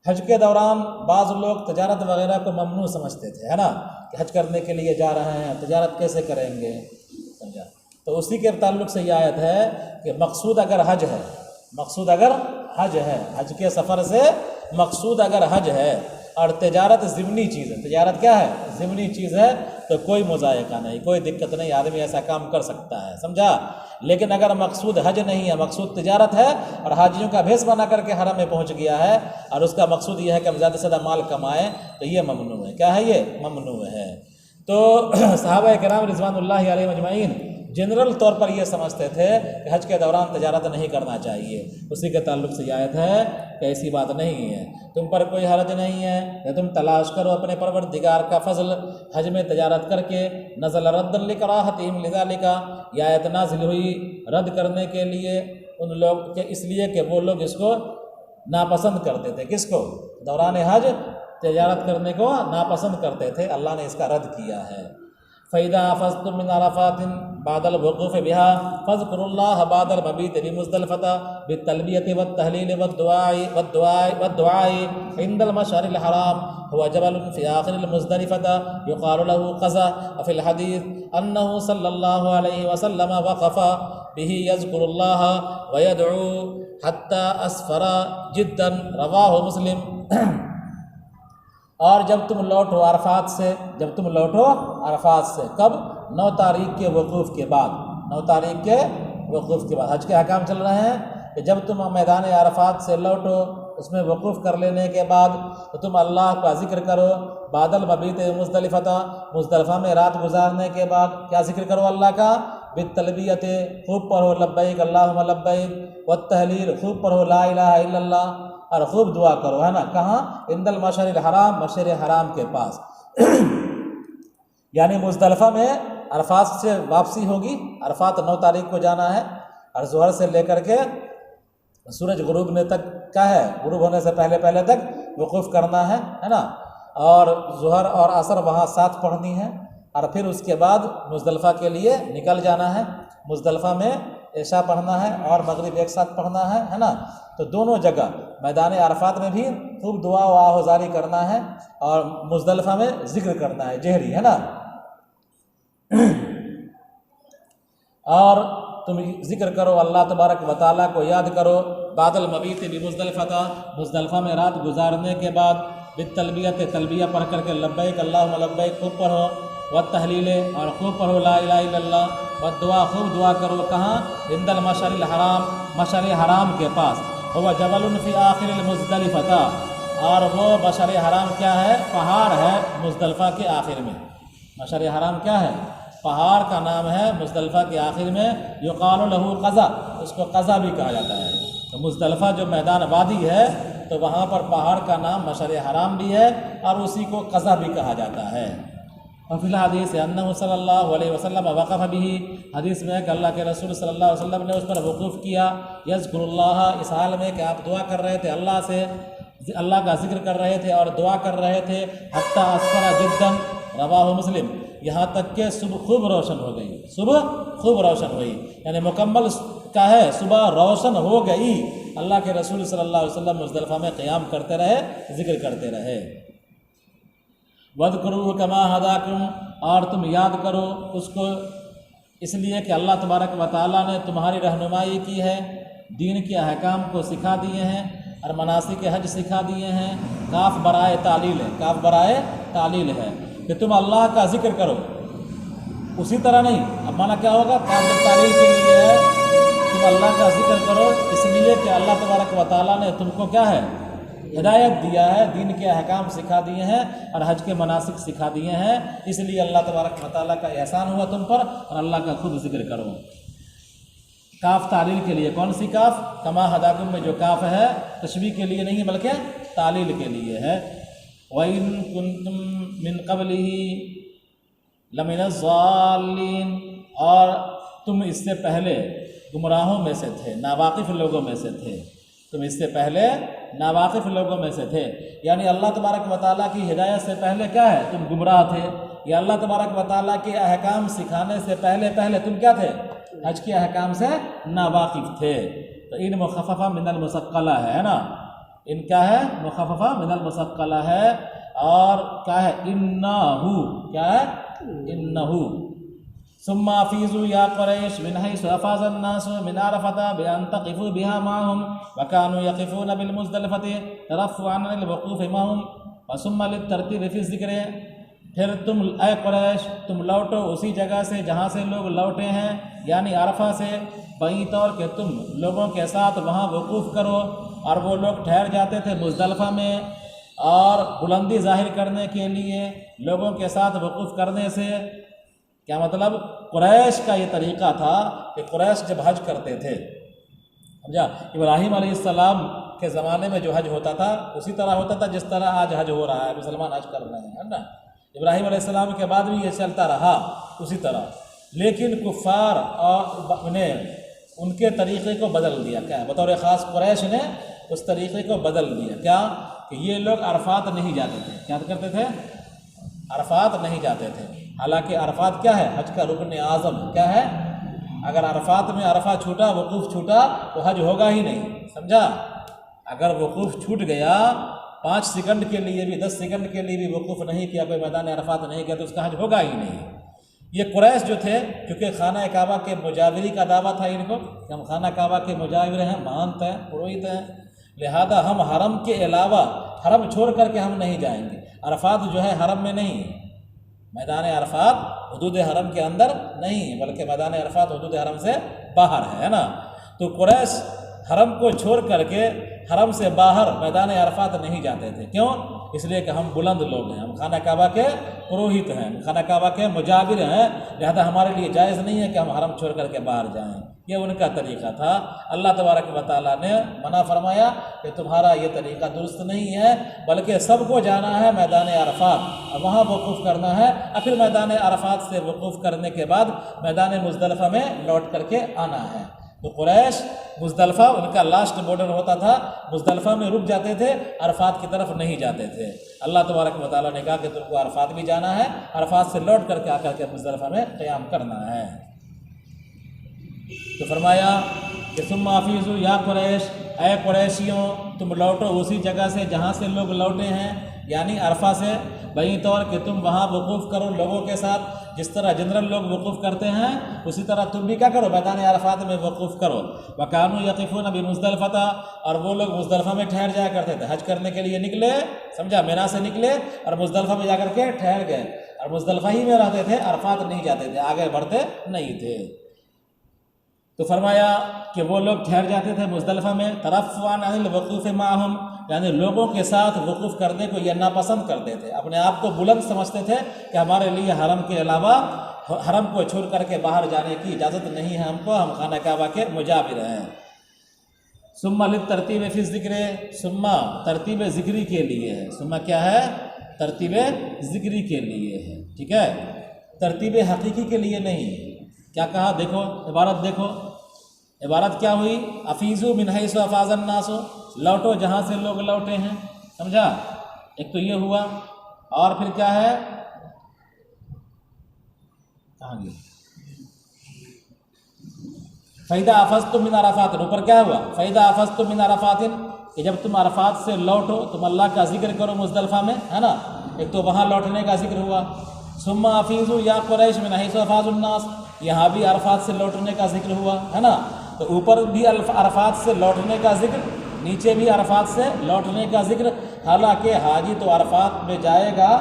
حج کے دوران بعض لوگ تجارت وغیرہ کو ممنوع سمجھتے تھے، ہے نا، کہ حج کرنے کے لیے جا رہے ہیں، تجارت کیسے کریں گے، سمجھا، تو اسی کے تعلق سے یہ آیت ہے کہ مقصود اگر حج ہے، مقصود اگر حج ہے، حج کے سفر سے مقصود اگر حج ہے، اور تجارت ضمنی چیز ہے، تجارت کیا ہے، ضمنی چیز ہے، تو کوئی مضائقہ نہیں، کوئی دقت نہیں، آدمی ایسا کام کر سکتا ہے، سمجھا۔ لیکن اگر مقصود حج نہیں ہے، مقصود تجارت ہے، اور حاجیوں کا بھیس بنا کر کے حرم میں پہنچ گیا ہے، اور اس کا مقصود یہ ہے کہ ہم زیادہ سے زیادہ مال کمائیں، تو یہ ممنوع ہے، کیا ہے، یہ ممنوع ہے۔ تو صحابہ کرام رضوان اللہ علیہم اجمعین جنرل طور پر یہ سمجھتے تھے کہ حج کے دوران تجارت نہیں کرنا چاہیے، اسی کے تعلق سے یہ آیت ہے کہ ایسی بات نہیں ہے، تم پر کوئی حرج نہیں ہے کہ تم تلاش کرو اپنے پروردگار کا فضل حج میں تجارت کر کے، نزل ردا لکراہتہم لذالک، یہ آیت نازل ہوئی رد کرنے کے لیے ان لوگ کے، اس لیے کہ وہ لوگ اس کو ناپسند کرتے تھے، کس کو، دوران حج تجارت کرنے کو ناپسند کرتے تھے، اللہ نے اس کا رد کیا ہے۔ فَإِذَا أَفَضْتُم مِّنْ عَرَفَاتٍ بَعْدَ الْوُقُوفِ بِهَا فَاذْكُرُوا اللَّهَ بَعْدَ الْمَبِيتِ بِمُزْدَلِفَةَ بِالتَّلْبِيَةِ وَالتَّهْلِيلِ وَالدُّعَاءِ عِندَ الْمَشْعَرِ الْحَرَامِ هُوَ جَبَلٌ فِي آخِرِ الْمُزْدَلِفَةِ يُقَالُ لَهُ قَزَى، وفي الحديث أنه صلى الله عليه وسلم وقف به يذكر الله ويدعو حتى أسفر جدا، رواه مسلم۔ اور جب تم لوٹو عرفات سے، جب تم لوٹو عرفات سے، کب، 9 تاریخ کے وقوف کے بعد، 9 تاریخ کے وقوف کے بعد، حج کے احکام چل رہے ہیں کہ جب تم میدان عرفات سے لوٹو، اس میں وقوف کر لینے کے بعد، تو تم اللہ کا ذکر کرو، بعد المبیت مزدلفہ، مزدلفہ میں رات گزارنے کے بعد کیا ذکر کرو اللہ کا، بالتلبیت، خوب پڑھو لبیک اللہم لبیک، والتحلیل، خوب پڑھو لا الہ الا اللہ، اور خوب دعا کرو، ہے نا، کہاں، عند المشعر الحرام، مشعر حرام کے پاس، یعنی مزدلفہ میں عرفات سے واپسی ہوگی، عرفات 9 تاریخ کو جانا ہے، اور ظہر سے لے کر کے سورج غروب نے تک کیا ہے، غروب ہونے سے پہلے پہلے تک وقوف کرنا ہے نا، اور ظہر اور عصر وہاں ساتھ پڑھنی ہے، اور پھر اس کے بعد مزدلفہ کے لیے نکل جانا ہے، مزدلفہ میں عشاء پڑھنا ہے اور مغرب ایک ساتھ پڑھنا ہے نا، تو دونوں جگہ میدان عرفات میں بھی خوب دعا و آہوازاری کرنا ہے، اور مزدلفہ میں ذکر کرنا ہے جہری، ہے نا، اور تم ذکر کرو اللہ تبارک و تعالیٰ کو یاد کرو، بعد المبیت بمزدلفہ، مزدلفہ میں رات گزارنے کے بعد، بالتلبیت، تلبیہ پڑھ کر کے لبیک اللہم لبیک خوب پڑھو، والتحلیل، اور خوب پڑھو لا الہ الا اللہ، والدعا، خوب دعا کرو، کہاں، عند المشعر الحرام، مشعر حرام کے پاس، ہوا جبل فی آخر المزدلفہ، اور وہ مشعر حرام کیا ہے، پہاڑ ہے مزدلفہ کے آخر میں، مشعر حرام کیا ہے، پہاڑ کا نام ہے مزدلفہ کے آخر میں، یقال لہ قزا، اس کو قزا بھی کہا جاتا ہے، تو مزدلفہ جو میدان وادی ہے تو وہاں پر پہاڑ کا نام مشعر حرام بھی ہے، اور اسی کو قزا بھی کہا جاتا ہے۔ وفی الحدیث انہ صلی اللہ علیہ وسلم وقف به، حدیث میں ہے کہ اللہ کے رسول صلی اللہ علیہ وسلم نے اس پر وقوف کیا، یذکر اللہ، اس حال میں کہ آپ دعا کر رہے تھے اللہ سے، اللہ کا ذکر کر رہے تھے اور دعا کر رہے تھے، حتی اسفر جدا، رواہ مسلم، یہاں تک کہ صبح خوب روشن ہو گئی، صبح خوب روشن ہوئی، یعنی مکمل کیا ہے، صبح روشن ہو گئی، اللہ کے رسول صلی اللہ علیہ وسلم مزدلفہ میں قیام کرتے رہے، ذکر کرتے رہے۔ وَاذْكُرُوهُ كَمَا هَدَاكُمْ، اور تم یاد کرو اس کو اس لیے کہ اللہ تبارک و تعالیٰ نے تمہاری رہنمائی کی ہے، دین کے احکام کو سکھا دیے ہیں، اور مناسک حج سکھا دیے ہیں۔ کاف برائے تعلیل ہے، کاف برائے تعلیل ہے کہ تم اللہ کا ذکر کرو، اسی طرح نہیں۔ اب مانا کیا ہوگا؟ کاف جب تعلیل کے لیے ہے، تم اللہ کا ذکر کرو اس لیے کہ اللہ تبارک و تعالیٰ نے تم کو کیا ہے؟ ہدایت دیا ہے، دین کے احکام سکھا دیے ہیں اور حج کے مناسک سکھا دیے ہیں، اس لیے اللہ تبارک و تعالیٰ کا احسان ہوا تم پر، اور اللہ کا خود ذکر کرو۔ کاف تعلیل کے لیے، کون سی کاف؟ کما ہداکم میں جو کاف ہے تشبیہ کے لیے نہیں بلکہ تعلیل کے لیے ہے۔ وَإِن كُنتُم مِّن قَبْلِهِ لَمِنَ الضَّالِّينَ، اور تم اس سے پہلے گمراہوں میں سے تھے، ناواقف لوگوں میں سے تھے، تم اس سے پہلے ناواقف لوگوں میں سے تھے، یعنی اللہ تبارک و تعالیٰ کی ہدایت سے پہلے کیا ہے؟ تم گمراہ تھے، یا اللہ تبارک و تعالیٰ کے احکام سکھانے سے پہلے تم کیا تھے؟ حج کے احکام سے ناواقف تھے۔ تو ان مخففہ من المثقلہ ہے نا، ان کیا ہے؟ مخففہ من المثقلہ ہے، اور کیا ہے؟ انہو، کیا ہے؟ انہو۔ ثم افیضوا یا قریش من حیث افاض الناس من عرفۃ بان تقفوا بها معهم وكانوا يقفون بالمزدلفة ترفعا عن الوقوف معهم وثم للترتیب فی الذکر، پھر تم اے قریش تم لوٹو اسی جگہ سے جہاں سے لوگ لوٹے ہیں، یعنی عرفہ سے، بئی طور کہ تم لوگوں کے ساتھ وہاں وقوف کرو، اور وہ لوگ ٹھہر جاتے تھے مزدلفہ میں، اور بلندی ظاہر کرنے کے لیے لوگوں کے ساتھ وقوف کرنے سے کیا مطلب؟ قریش کا یہ طریقہ تھا کہ قریش جب حج کرتے تھے، سمجھا؟ ابراہیم علیہ السلام کے زمانے میں جو حج ہوتا تھا اسی طرح ہوتا تھا جس طرح آج حج ہو رہا ہے، مسلمان حج کر رہے ہیں، ہے نا؟ ابراہیم علیہ السلام کے بعد بھی یہ چلتا رہا اسی طرح، لیکن کفار نے ان کے طریقے کو بدل دیا، کیا بطور خاص قریش نے اس طریقے کو بدل دیا، کیا کہ یہ لوگ عرفات نہیں جاتے تھے، کیا کرتے تھے؟ عرفات نہیں جاتے تھے، حالانکہ عرفات کیا ہے؟ حج کا رکن اعظم کیا ہے؟ اگر عرفات میں عرفہ چھوٹا، وقوف چھوٹا تو حج ہوگا ہی نہیں، سمجھا؟ اگر وقوف چھوٹ گیا 5 سیکنڈ کے لیے بھی، 10 سیکنڈ کے لیے بھی وقوف نہیں کیا، کوئی میدان عرفات نہیں کیا، تو اس کا حج ہوگا ہی نہیں۔ یہ قریش جو تھے، کیونکہ خانہ کعبہ کے مجاوری کا دعویٰ تھا ان کو کہ ہم خانہ کعبہ کے مجاور ہیں، مہنت ہیں، پروہت ہیں، لہذا ہم حرم کے علاوہ حرم چھوڑ کر کے ہم نہیں جائیں گے۔ عرفات جو ہے حرم میں نہیں، میدان عرفات حدود حرم کے اندر نہیں، بلکہ میدان عرفات حدود حرم سے باہر ہے نا۔ تو قریش حرم کو چھوڑ کر کے حرم سے باہر میدان عرفات نہیں جاتے تھے، کیوں؟ اس لیے کہ ہم بلند لوگ ہیں، ہم خانہ کعبہ کے پروہت ہیں، خانہ کعبہ کے مجاور ہیں، لہذا ہمارے لیے جائز نہیں ہے کہ ہم حرم چھوڑ کر کے باہر جائیں۔ یہ ان کا طریقہ تھا۔ اللہ تبارک و تعالیٰ نے منع فرمایا کہ تمہارا یہ طریقہ درست نہیں ہے، بلکہ سب کو جانا ہے میدان عرفات اور وہاں وقوف کرنا ہے، اور پھر میدان عرفات سے وقوف کرنے کے بعد میدان مزدلفہ میں لوٹ کر کے آنا ہے۔ تو قریش مزدلفہ ان کا لاسٹ بارڈر ہوتا تھا، مزدلفہ میں رک جاتے تھے، عرفات کی طرف نہیں جاتے تھے۔ اللہ تبارک و تعالیٰ نے کہا کہ تم کو عرفات بھی جانا ہے، عرفات سے لوٹ کر کے آ کر کے مزدلفہ میں قیام کرنا ہے۔ تو فرمایا کہ ثم افیضوا یا قریش، اے قریشیوں تم لوٹو اسی جگہ سے جہاں سے لوگ لوٹے ہیں، یعنی عرفہ سے، بئی طور کہ تم وہاں وقوف کرو لوگوں کے ساتھ، جس طرح جنرل لوگ وقوف کرتے ہیں اسی طرح تم بھی کیا کرو؟ میدان عرفات میں وقوف کرو۔ وَكَانُوا يَقِفُونَ بِمُزْدَلِفَةَ، اور وہ لوگ مزدلفہ میں ٹھہر جایا کرتے تھے، حج کرنے کے لیے نکلے، سمجھا؟ مینا سے نکلے اور مزدلفہ میں جا کر کے ٹھہر گئے، اور مزدلفہ ہی میں رہتے تھے، عرفات نہیں جاتے تھے، آگے بڑھتے نہیں تھے۔ تو فرمایا کہ وہ لوگ ٹھہر جاتے تھے مزدلفہ میں، ترفعا عن الوقوف معهم، یعنی لوگوں کے ساتھ وقوف کرنے کو یہ ناپسند کرتے تھے، اپنے آپ کو بلند سمجھتے تھے کہ ہمارے لیے حرم کے علاوہ، حرم کو چھوڑ کر کے باہر جانے کی اجازت نہیں ہے ہم کو، ہم خانہ کعبہ کے مجاور ہیں۔ ثم للترتیب فی الذکر، ثم ترتیب ذکری کے لیے ہے، ثم کیا ہے؟ ترتیب ذکری کے لیے ہے، ٹھیک ہے؟ ترتیب حقیقی کے لیے نہیں۔ کیا کہا؟ دیکھو عبارت، دیکھو عبارت کیا ہوئی؟ افیضوا من حیث افاض الناس، لوٹو جہاں سے لوگ لوٹے ہیں، سمجھا؟ ایک تو یہ ہوا، اور پھر کیا ہے؟ کہاں گیا؟ فَإِذَا أَفَضْتُم مِّنْ عَرَفَاتٍ، اوپر کیا ہوا؟ فَإِذَا أَفَضْتُم مِّنْ عَرَفَاتٍ، کہ جب تم عرفات سے لوٹو تم اللہ کا ذکر کرو مزدلفہ میں، ہے نا؟ ایک تو وہاں لوٹنے کا ذکر ہوا۔ ثم افیضوا یا قریش من حیث افاض الناس، یہاں بھی عرفات سے لوٹنے کا ذکر ہوا، ہے نا؟ تو اوپر بھی عرفات سے لوٹنے کا ذکر، نیچے بھی عرفات سے لوٹنے کا ذکر، حالانکہ حاجی تو عرفات میں جائے گا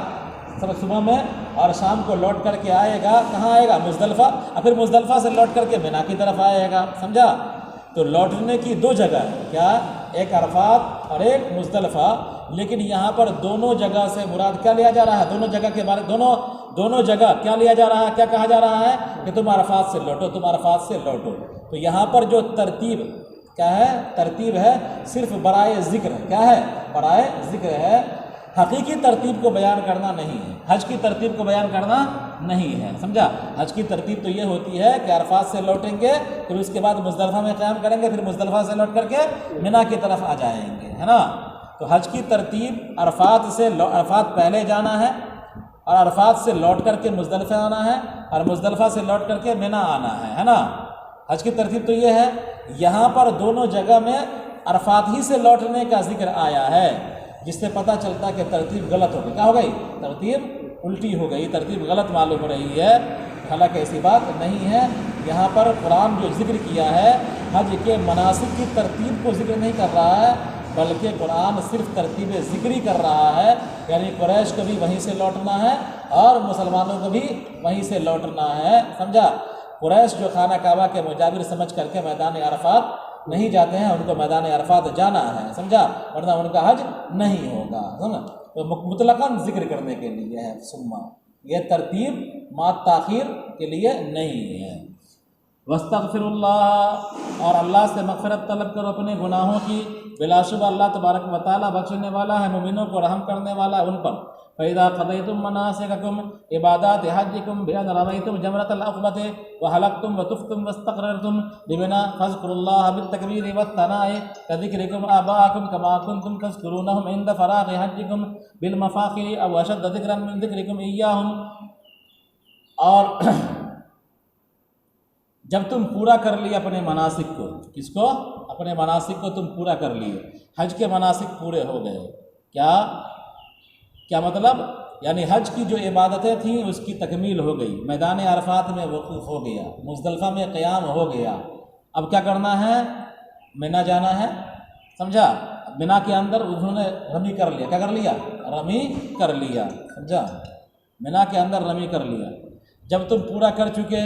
صبح میں اور شام کو لوٹ کر کے آئے گا، کہاں آئے گا؟ مزدلفہ، اور پھر مزدلفہ سے لوٹ کر کے مینا کی طرف آئے گا، سمجھا؟ تو لوٹنے کی دو جگہ ہے، کیا؟ ایک عرفات اور ایک مزدلفہ، لیکن یہاں پر دونوں جگہ سے مراد کیا لیا جا رہا ہے؟ دونوں جگہ کے بارے دونوں جگہ کیا لیا جا رہا ہے، کیا کہا جا رہا ہے کہ تم عرفات سے لوٹو، تم عرفات سے لوٹو۔ تو یہاں پر جو ترتیب کیا ہے؟ ترتیب ہے صرف برائے ذکر ہے، کیا ہے؟ برائے ذکر ہے، حقیقی ترتیب کو بیان کرنا نہیں ہے، حج کی ترتیب کو بیان کرنا نہیں ہے، سمجھا؟ حج کی ترتیب تو یہ ہوتی ہے کہ عرفات سے لوٹیں گے، پھر اس کے بعد مزدلفہ میں قیام کریں گے، پھر مزدلفہ سے لوٹ کر کے مینا کی طرف آ جائیں گے، ہے نا؟ تو حج کی ترتیب عرفات پہلے جانا ہے اور عرفات سے لوٹ کر کے مزدلفہ آنا ہے اور مزدلفہ سے لوٹ کر کے مینا آنا ہے نا؟ حج کی ترتیب تو یہ ہے۔ یہاں پر دونوں جگہ میں عرفات ہی سے لوٹنے کا ذکر آیا ہے، جس سے پتہ چلتا کہ ترتیب غلط ہو گئی، کیا ہو گئی؟ ترتیب الٹی ہو گئی، ترتیب غلط معلوم ہو رہی ہے، حالانکہ ایسی بات نہیں ہے۔ یہاں پر قرآن جو ذکر کیا ہے حج کے مناسک کی ترتیب کو ذکر نہیں کر رہا ہے، بلکہ قرآن صرف ترتیب ذکری کر رہا ہے، یعنی قریش کو بھی وہیں سے لوٹنا ہے اور مسلمانوں کو بھی وہیں سے لوٹنا ہے، سمجھا؟ قریش جو خانہ کعبہ کے مجاور سمجھ کر کے میدان عرفات نہیں جاتے ہیں، ان کو میدان عرفات جانا ہے، سمجھا؟ ورنہ ان کا حج نہیں ہوگا، سمجھا؟ تو مطلقاً ذکر کرنے کے لیے ہے ثم، یہ ترتیب مات تاخیر کے لیے نہیں ہے۔ واستغفر اللہ، اور اللہ سے مغفرت طلب کرو اپنے گناہوں کی، بلا شبہ اللہ تبارک و تعالیٰ بخشنے والا ہے، مومنوں کو رحم کرنے والا ہے ان پر۔ فَإِذَا قَضَيْتُم مَّنَاسِكَكُمْ عِبَادَاتِ حَجِّكُمْ بِأَنْ رَمَيْتُمْ جَمْرَةَ الْعَقَبَةِ وَحَلَقْتُمْ وَطُفْتُمْ وَاسْتَقْرَرْتُمْ بِمِنَىٰ فَاذْكُرُوا اللَّهَ بِالتَّكْبِيرِ وَالثَّنَاءِ كَذِكْرِكُمْ آبَاءَكُمْ كَمَا كُنتُمْ تَذْكُرُونَهُمْ عِندَ فَرَاغِ حَجِّكُمْ بِالْمَفَاخِرِ أَوْ أَشَدَّ ذِكْرًا مِّن ذِكْرِكُمْ إِيَّاهُمْ، اور جب تم پورا کر لیے اپنے مناسک کو، کس کو؟ اپنے مناسک کو تم پورا کر لیے، حج کے مناسک پورے ہو گئے، کیا مطلب؟ یعنی حج کی جو عبادتیں تھیں اس کی تکمیل ہو گئی، میدان عرفات میں وقوف ہو گیا، مزدلفہ میں قیام ہو گیا، اب کیا کرنا ہے؟ مینا جانا ہے، سمجھا؟ مینا کے اندر انہوں نے رمی کر لیا، کیا کر لیا؟ رمی کر لیا، سمجھا؟ مینا کے اندر رمی کر لیا۔ جب تم پورا کر چکے